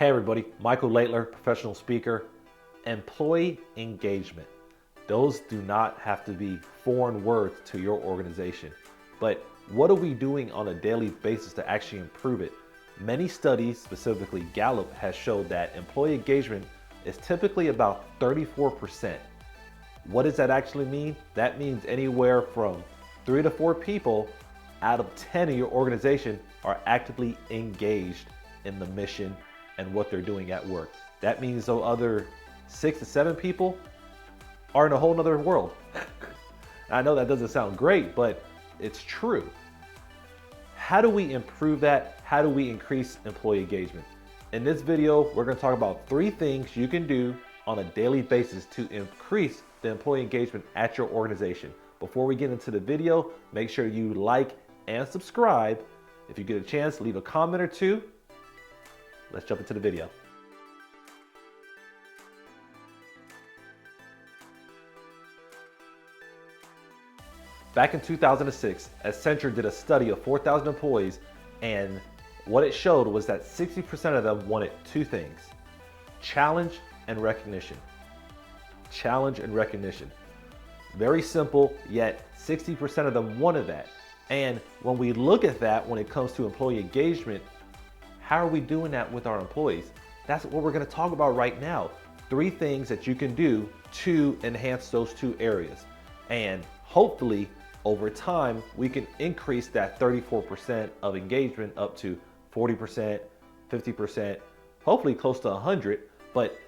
Hey everybody, Michael Laidler, professional speaker. Employee engagement. Those do not have to be foreign words to your organization. But what are we doing on a daily basis to actually improve it? Many studies, specifically Gallup, has showed that employee engagement is typically about 34%. What does that actually mean? That means anywhere from 3 to 4 people out of 10 in your organization are actively engaged in the mission and what they're doing at work. That means the other 6 to 7 people are in a whole nother world. I know that doesn't sound great, but it's true. How do we improve that? How do we increase employee engagement? In this video, we're going to talk about 3 things you can do on a daily basis to increase the employee engagement at your organization. Before we get into the video, make sure you like and subscribe. If you get a chance, leave a comment or 2. Let's jump into the video. Back in 2006, Accenture did a study of 4,000 employees, and what it showed was that 60% of them wanted 2 things: challenge and recognition. Challenge and recognition. Very simple, yet 60% of them wanted that. And when we look at that, when it comes to employee engagement, how are we doing that with our employees? That's what we're going to talk about right now. 3 things that you can do to enhance those 2 areas. And hopefully, over time, we can increase that 34% of engagement up to 40%, 50%, hopefully close to 100. But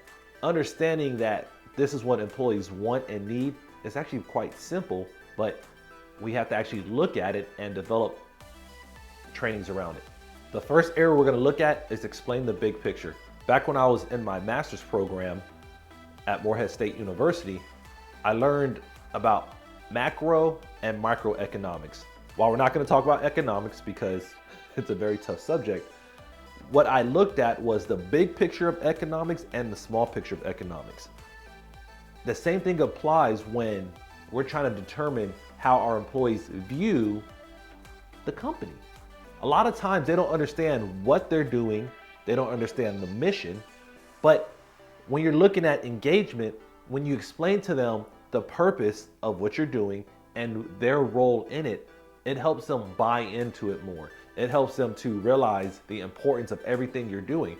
understanding that this is what employees want and need is actually quite simple, but we have to actually look at it and develop trainings around it. The first area we're going to look at is explain the big picture. Back when I was in my master's program at Morehead State University, I learned about macro and microeconomics. While we're not going to talk about economics because it's a very tough subject, what I looked at was the big picture of economics and the small picture of economics. The same thing applies when we're trying to determine how our employees view the company. A lot of times they don't understand what they're doing, they don't understand the mission, but when you're looking at engagement, when you explain to them the purpose of what you're doing and their role in it, it helps them buy into it more. It helps them to realize the importance of everything you're doing.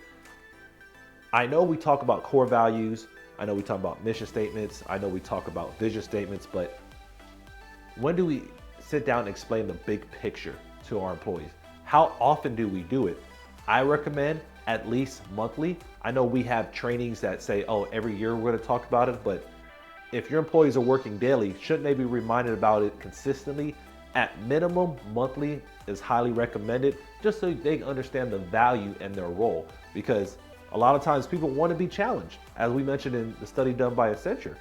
I know we talk about core values, I know we talk about mission statements, I know we talk about vision statements, but when do we sit down and explain the big picture to our employees? How often do we do it? I recommend at least monthly. I know we have trainings that say, oh, every year we're going to talk about it, but if your employees are working daily, shouldn't they be reminded about it consistently? At minimum, monthly is highly recommended, just so they understand the value and their role. Because a lot of times people want to be challenged, as we mentioned in the study done by Accenture.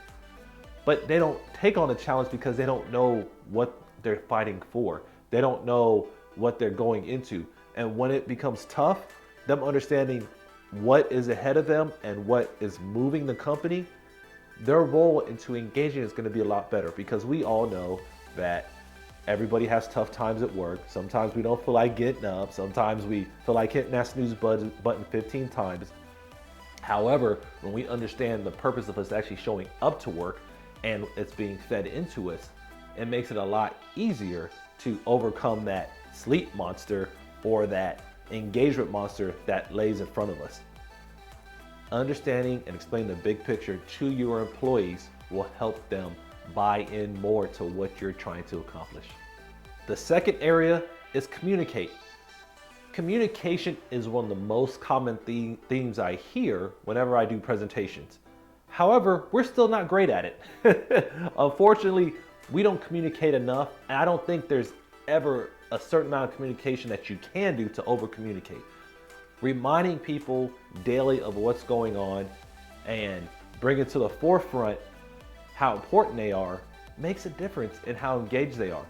But they don't take on the challenge because they don't know what they're fighting for. They don't know what they're going into. And when it becomes tough, them understanding what is ahead of them and what is moving the company, their role into engaging is going to be a lot better, because we all know that everybody has tough times at work. Sometimes we don't feel like getting up. Sometimes we feel like hitting that snooze button 15 times. However, when we understand the purpose of us actually showing up to work and it's being fed into us, it makes it a lot easier to overcome that sleep monster or that engagement monster that lays in front of us. Understanding and explaining the big picture to your employees will help them buy in more to what you're trying to accomplish. The second area is communicate. Communication is one of the most common themes I hear whenever I do presentations. However, we're still not great at it. Unfortunately, we don't communicate enough, and I don't think there's ever a certain amount of communication that you can do to over communicate. Reminding people daily of what's going on and bringing to the forefront how important they are makes a difference in how engaged they are.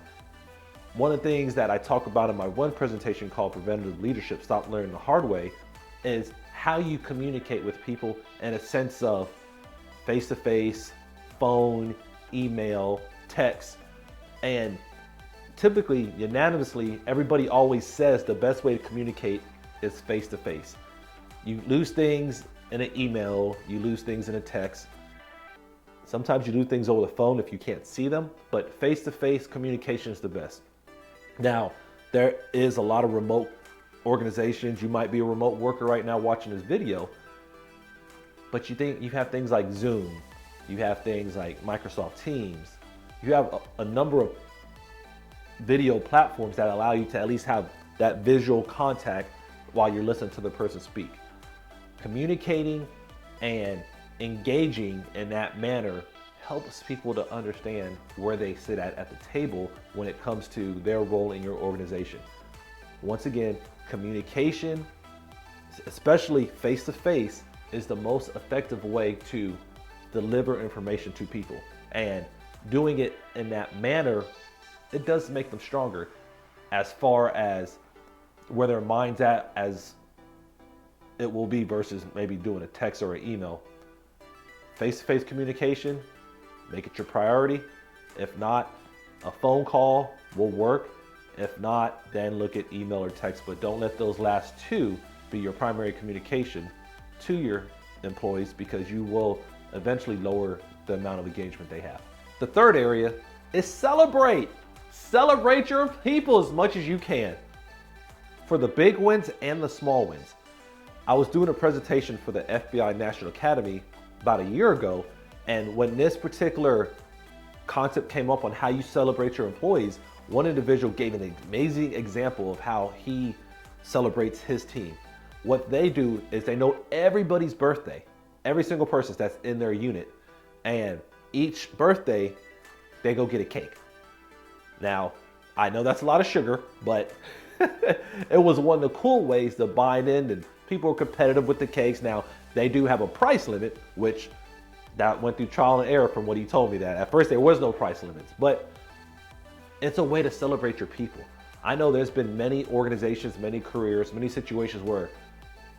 One of the things that I talk about in my one presentation called Preventative Leadership, Stop Learning the Hard Way, is how you communicate with people in a sense of face-to-face, phone, email, text, and typically, unanimously, everybody always says the best way to communicate is face-to-face. You lose things in an email, you lose things in a text. Sometimes you do things over the phone if you can't see them, but face-to-face communication is the best. Now, there is a lot of remote organizations. You might be a remote worker right now watching this video, but you have things like Zoom, you have things like Microsoft Teams, you have a number of video platforms that allow you to at least have that visual contact while you're listening to the person speak. Communicating and engaging in that manner helps people to understand where they sit at the table when it comes to their role in your organization. Once again, communication, especially face-to-face, is the most effective way to deliver information to people. And doing it in that manner, it does make them stronger as far as where their mind's at as it will be versus maybe doing a text or an email. Face-to-face communication, make it your priority. If not, a phone call will work. If not, then look at email or text, but don't let those last two be your primary communication to your employees, because you will eventually lower the amount of engagement they have. The third area is celebrate. Celebrate your people as much as you can for the big wins and the small wins. I was doing a presentation for the FBI National Academy about a year ago, and when this particular concept came up on how you celebrate your employees, one individual gave an amazing example of how he celebrates his team. What they do is they know everybody's birthday, every single person that's in their unit, and each birthday they go get a cake. Now, I know that's a lot of sugar, but it was one of the cool ways to bind in, and people are competitive with the cakes. Now, they do have a price limit, which that went through trial and error from what he told me that. At first, there was no price limits, but it's a way to celebrate your people. I know there's been many organizations, many careers, many situations where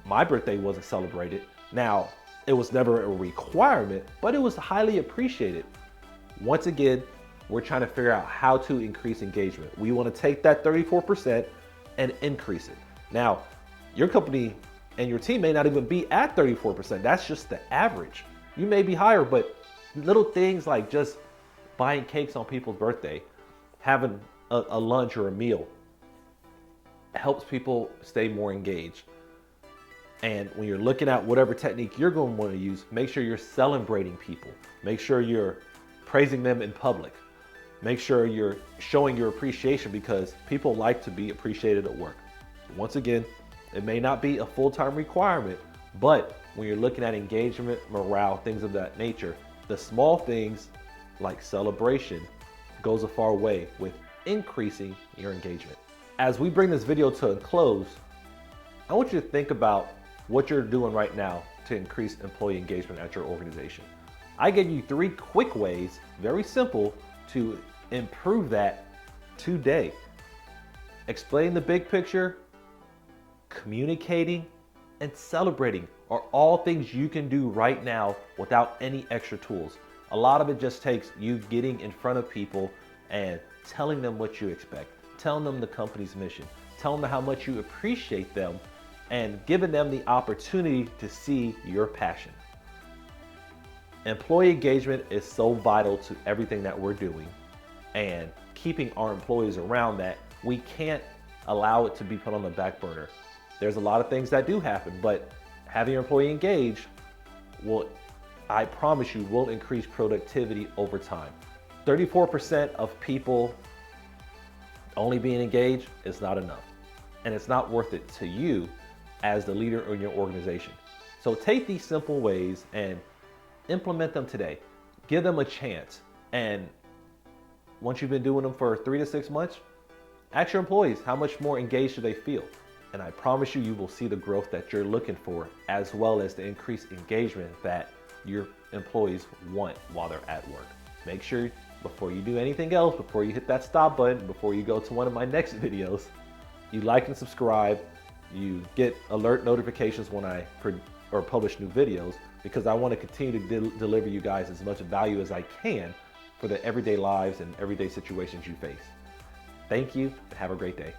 my birthday wasn't celebrated. Now, it was never a requirement, but it was highly appreciated. Once again, we're trying to figure out how to increase engagement. We want to take that 34% and increase it. Now, your company and your team may not even be at 34%. That's just the average. You may be higher, but little things like just buying cakes on people's birthday, having a lunch or a meal, helps people stay more engaged. And when you're looking at whatever technique you're going to want to use, make sure you're celebrating people. Make sure you're praising them in public. Make sure you're showing your appreciation, because people like to be appreciated at work. Once again, it may not be a full-time requirement, but when you're looking at engagement, morale, things of that nature, the small things like celebration goes a far way with increasing your engagement. As we bring this video to a close, I want you to think about what you're doing right now to increase employee engagement at your organization. I gave you 3 quick ways, very simple, to improve that today. Explain the big picture, communicating, and celebrating are all things you can do right now without any extra tools. A lot of it just takes you getting in front of people and telling them what you expect, telling them the company's mission, telling them how much you appreciate them, and giving them the opportunity to see your passion. Employee engagement is so vital to everything that we're doing, and keeping our employees around that, we can't allow it to be put on the back burner. There's a lot of things that do happen, but having your employee engaged will, I promise you, will increase productivity over time. 34% of people only being engaged is not enough, and it's not worth it to you as the leader in your organization. So take these simple ways and implement them today. Give them a chance, and once you've been doing them for 3 to 6 months, ask your employees how much more engaged do they feel. And I promise you, you will see the growth that you're looking for, as well as the increased engagement that your employees want while they're at work. Make sure before you do anything else, before you hit that stop button, before you go to one of my next videos, you like and subscribe. You get alert notifications when I publish new videos, because I want to continue to deliver you guys as much value as I can for the everyday lives and everyday situations you face. Thank you, and have a great day.